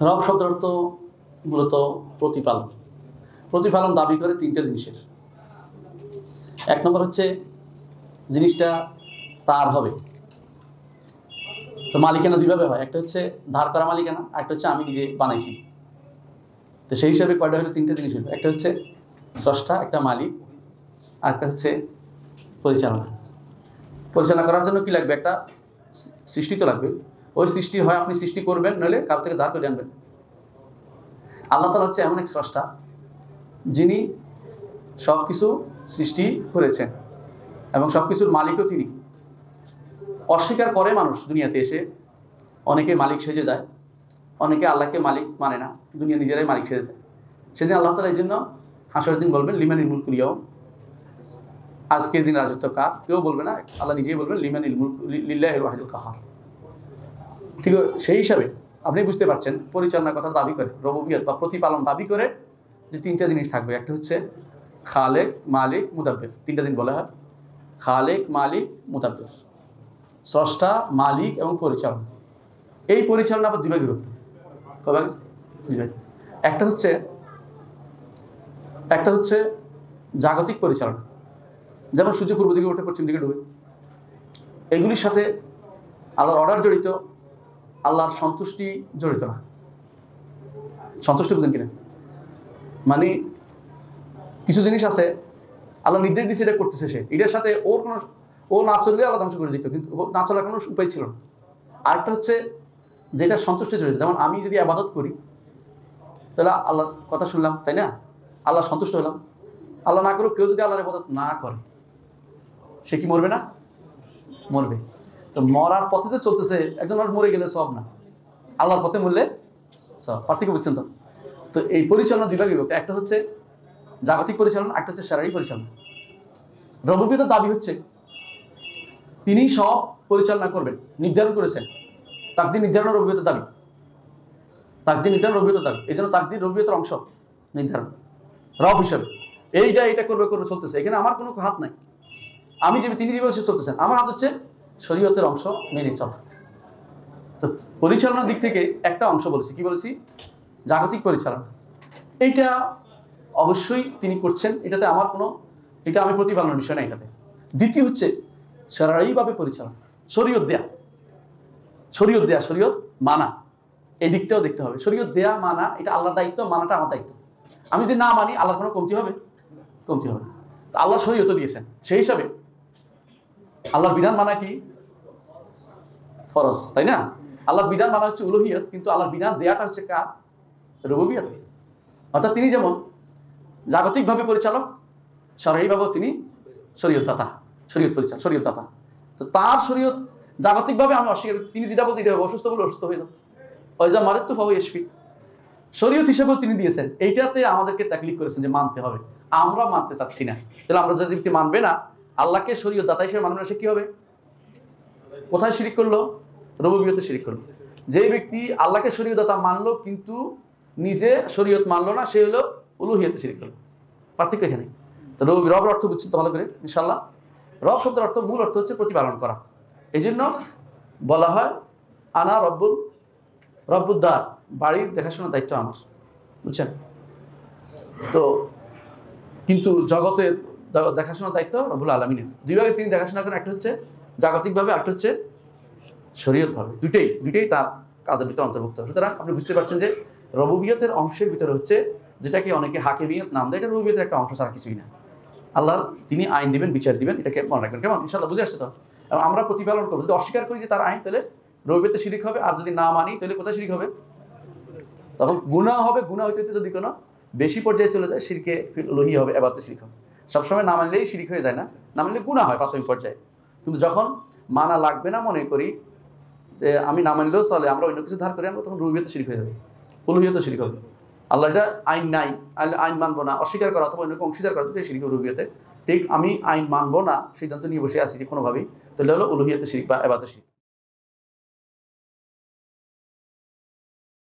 রব শব্দের অর্থ মূলত প্রতিপালন। প্রতিপালন দাবি করে তিনটে জিনিসের। এক নম্বর হচ্ছে জিনিসটা তার হবে, তো মালিকানা দুইভাবে হয়, একটা হচ্ছে ধার করা মালিকানা, একটা হচ্ছে আমি নিজে বানাইছি। তো সেই হিসাবে কয়টা হলো? তিনটে জিনিস হলো। একটা হচ্ছে স্রষ্টা, একটা মালিক, আর একটা হচ্ছে পরিচালনা। পরিচালনা করার জন্য কি লাগবে? একটা সৃষ্টি তো লাগবে। ওই সৃষ্টি হয় আপনি সৃষ্টি করবেন, নইলে কারো থেকে ধার করে আনবেন। আল্লাহ তাআলা হচ্ছে এমন এক স্রষ্টা যিনি সব কিছু সৃষ্টি করেছেন এবং সব কিছুর মালিকও তিনি। অস্বীকার করে মানুষ দুনিয়াতে এসে, অনেকে মালিক সেজে যায়, অনেকে আল্লাহকে মালিক মানে না, দুনিয়া নিজেরাই মালিক সেজে যায়। সেদিন আল্লাহ তাআলা এই জন্য হাসরের দিন বলবেন লিমানিল মুলকুল ইয়াউম, আজকের দিন রাজত্ব কার? কেউ বলবে না, আল্লাহ নিজেই বলবেন লিমানিল মুলক লিল্লাহিল ওয়াহিদুল কাহার। ঠিক সেই হিসাবে আপনি বুঝতে পারছেন পরিচালনার কথা দাবি করে, রুবুবিয়ত বা প্রতিপালন দাবি করে যে তিনটা জিনিস থাকবে। একটা হচ্ছে খালেক, মালিক, মুদাব্বির। তিনটা দিন বলা হয় খালেক, মালিক, মুদাব্বির। স্রষ্টা, মালিক এবং পরিচালনা। এই পরিচালনা আবার দুই ভাগে বিভক্ত। কবে? দুই ভাগে। একটা হচ্ছে জাগতিক পরিচালনা, যেমন সূর্য পূর্ব দিকে ওঠে, পশ্চিম দিকে ডুবে। এগুলির সাথে আল্লাহর অর্ডার জড়িত, আল্লাহর সন্তুষ্টি জড়িত না। সন্তুষ্টি বুঝেন কিনা? মানে কিছু জিনিস আছে আল্লাহ নির্দেশ দিচ্ছে এটা করতেছে, সে এটার সাথে ও না চললে আল্লাহ ধ্বংস করে দিত, কিন্তু না চলার কোনো উপায় ছিল না। আরেকটা হচ্ছে যেটা সন্তুষ্টি জড়িত, যেমন আমি যদি আবাদত করি তাহলে আল্লাহর কথা শুনলাম, তাই না? আল্লাহ সন্তুষ্ট হলাম। আল্লাহ না করুক, কেউ যদি আল্লাহর ইবাদত না করে সে কি মরবে না? মরবে। তো মরার পথে তো চলতেছে, একজন মানুষ মরে গেলে সব না, আল্লাহর পথে মরলে সব। পার্থক্য বুঝছেন তো? তো এই পরিচালনা দুই ভাগে বিভক্ত। একটা হচ্ছে জাগতিক পরিচালনা, একটা হচ্ছে শারীরিক পরিচালনা। রুবুবিয়তের দাবি হচ্ছে তিনি সব পরিচালনা করবেন, নির্ধারণ করেছেন। তাকদীর নির্ধারণ রুবুবিয়তের দাবি। তাকদীর নির্ধারণ রুবুবিয়তের দাবি। এই জন্য তাকদীর রুবুবিয়তের অংশ নির্ধারণ রব হিসাবে। এটা করবে চলতেছে, এখানে আমার কোনো হাত নাই। আমি তিনি যেভাবে চলতেছেন, আমার হাত হচ্ছে শরীয়তের অংশ মেনে চলা। তো পরিচালনার দিক থেকে একটা অংশ বলেছি, কি বলেছি? জাগতিক পরিচালনা। এইটা অবশ্যই তিনি করছেন, এটা আমি প্রতিপালনের বিষয় না এটাতে। দ্বিতীয় হচ্ছে শারঈভাবে পরিচালনা, শরীয়ত দেয়া, শরীয়ত মানা। এই দিকটাও দেখতে হবে। শরীয়ত দেয়া মানা এটা আল্লাহর দায়িত্ব, মানাটা আমার দায়িত্ব। আমি যদি না মানি আল্লাহর কোনো কমতি হবে? কমতি হবে। আল্লাহ শরীয়ত দিয়েছেন, সেই হিসাবে আল্লাহর বিধান মানা কি ফরজ, তাই না? আল্লাহর বিধান মানা হচ্ছে উলুহিয়ত, কিন্তু আল্লাহর বিধান দেয়াটা হচ্ছে কার? রুবুবিয়ত। অর্থাৎ তিনি যেমন জাগতিকভাবে পরিচালক, শারঈভাবেও তিনি শরীয়তদাতা, শরীয়তদাতা। তো তার শরীয়ত জাগতিকভাবে আমি অস্বীকার, তিনি যেটা বলতে এটা অসুস্থ বলে অসুস্থ হয়ে যাবে, ওইজা মারাত্মক হবে ইশফি। শরীয়ত হিসেবেও তিনি দিয়েছেন, এইটাতে আমাদেরকে তাকলিফ করেছেন যে মানতে হবে। আমরা মানতে চাচ্ছি না। তাহলে আমরা যদি মানবে না, আল্লাহকে শরীয়তদাতা হিসেবে মানবে না, সে কি হবে? কোথায় শিরিক করলো? রুবুবিয়তে শিরিক করলো। যে ব্যক্তি আল্লাহকে শরীয়তদাতা মানলো কিন্তু নিজে শরীয়ত মানলো না, সে হলো উলুহিয়তে শিরিক করলো। পার্থক্য এখানে। তো রবের অর্থ বুঝছেন তো ভালো করে ইনশাআল্লাহ। রব শব্দের অর্থ, মূল অর্থ হচ্ছে প্রতিপালন করা। এই জন্য বলা হয় আনা রব্বুদ্দার, বাড়ির দেখাশোনার দায়িত্ব আমার, বুঝছেন তো? কিন্তু জগতের দেখাশোনার দায়িত্ব রব্বুল আলামিনের। দুই ভাগে তিনি দেখাশোনা করেন, একটা হচ্ছে জাগতিকভাবে, একটা হচ্ছে শরীয়তভাবে। দুইটাই তার কাজের ভিতরে অন্তর্ভুক্ত। সুতরাং আপনি বুঝতে পারছেন যে রুবুবিয়তের অংশের ভিতরে হচ্ছে, যেটাকে অনেকে হাকিমিয়ত নাম দেয়, এটা রুবুবিয়তের একটা অংশ ছাড়া কিছুই না। আল্লাহ তিনি আইন দিবেন, বিচার দিবেন, এটাকে মনে রাখবেন। কেমন? ইনশাআল্লাহ বুঝে আসছে তো? এবং আমরা প্রতিপালন করবো। যদি অস্বীকার করি যে তার আইন, তাহলে রুবুবিয়তে শিরিক হবে। আর যদি না মানি, তাহলে কোথায় শিরিক হবে? তখন গুনাহ হবে। গুনাহ হইতে যদি কোনো বেশি পর্যায়ে চলে যায়, শিরকে উলুহিয়া হবে, ইবাদতে শিরিক হবে। সবসময় না মানলেই শিরিক হয়ে যায় না, না মানলে গুনাহ হয় প্রাথমিক পর্যায়ে। কিন্তু যখন মানা লাগবে না মনে করি যে আমি না মানলেও চলে, আমরা অন্য কিছু ধার করি, আমরা তখন রুবুবিয়তে শিরিক হয়ে যাবে, উলুহিয়তে শিরিক হবে। আল্লাহ এটা আইন নাই, আইন মানবো না, অস্বীকার করা অথবা অন্যকে অংশীদার করা, দুটোই শিরিক রুবুবিয়তে। ঠিক আমি আইন মানবো না সিদ্ধান্ত নিয়ে বসে আছি যে কোনোভাবেই, তাহলে হলো উলুহিয়তে শিরিক বা ইবাদতে শিরিক।